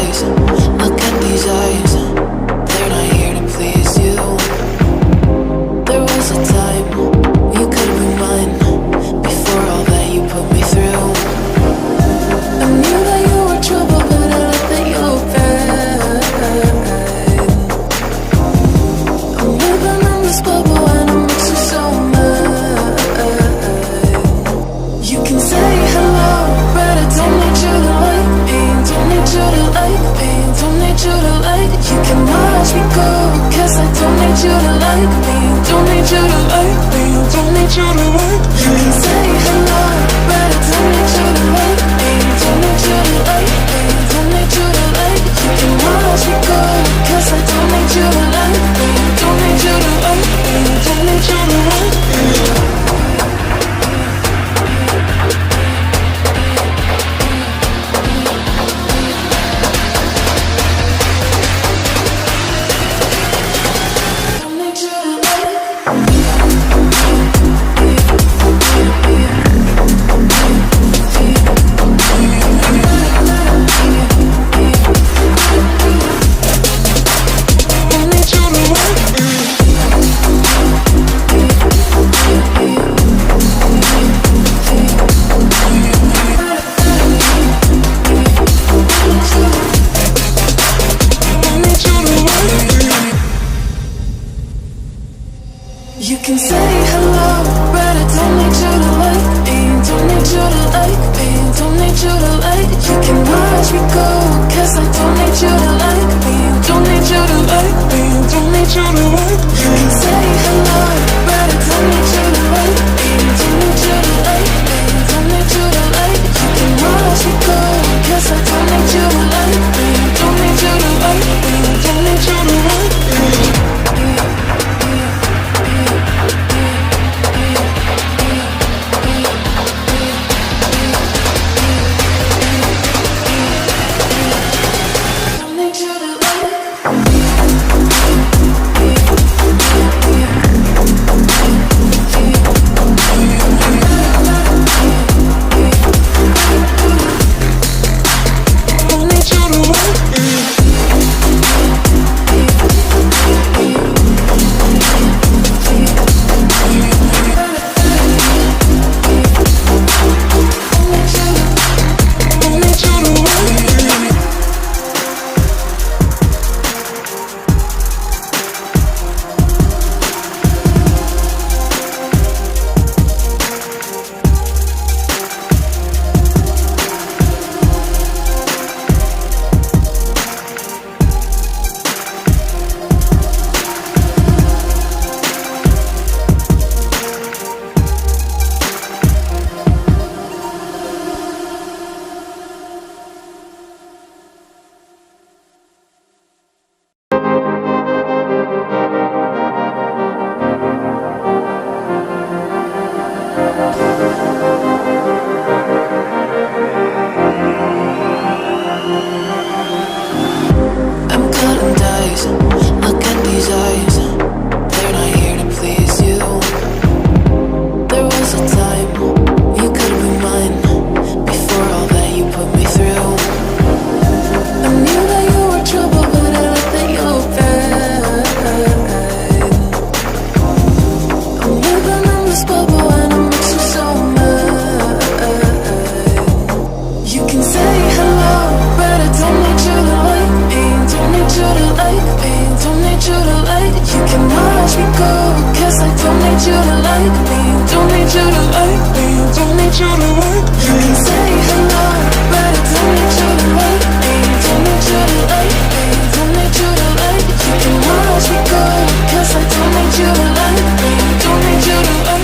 dies. Look at these eyes, they're not here to please you. There was a time you could be mine, before all that you put me through. I knew that you were trouble, but I let that you were bad. I'm living in this bubble and it makes you so mad. You can say hello, but I don't need you to like me. Don't need you to like me. Don't need you to like. You can watch me go, 'cause I don't need you to like me. Don't need you to like me. Don't need you to like. You can say hello, but I don't need you to like me. Don't need you to like me. Don't need you to like. You can watch me go, 'cause I don't need you to like me. Don't need you to like me. Don't need you to like me. You can say hello, but I don't need you to like me. Don't need you to like me. Don't need you to like. You can watch me go, 'cause I don't need you to like me. Don't need you to like me. Don't need you to like. You can say hello, but I don't need you to like me. Don't need you to like me. Don't need you to like. You can watch me go, 'cause I don't need you to like me. Don't need you to like me. Don't need you to like me. Look at these eyes, they're not here to please you. There was a time you could be mine, before all that you put me through. I knew that you were trouble, but I let that you were bad. I'm living in this bubble and it makes you so mad. You can say hello, but I don't need you to like me. Don't need you to like me. Don't need you to like. You can watch me go, 'cause I don't need you to like me. Don't need you to like me. Don't need you to like. You can say hello, but I don't need you to like me. Don't need you to like me. Don't need you to like. You can watch me go, 'cause I don't need you to like me. Don't need you to like.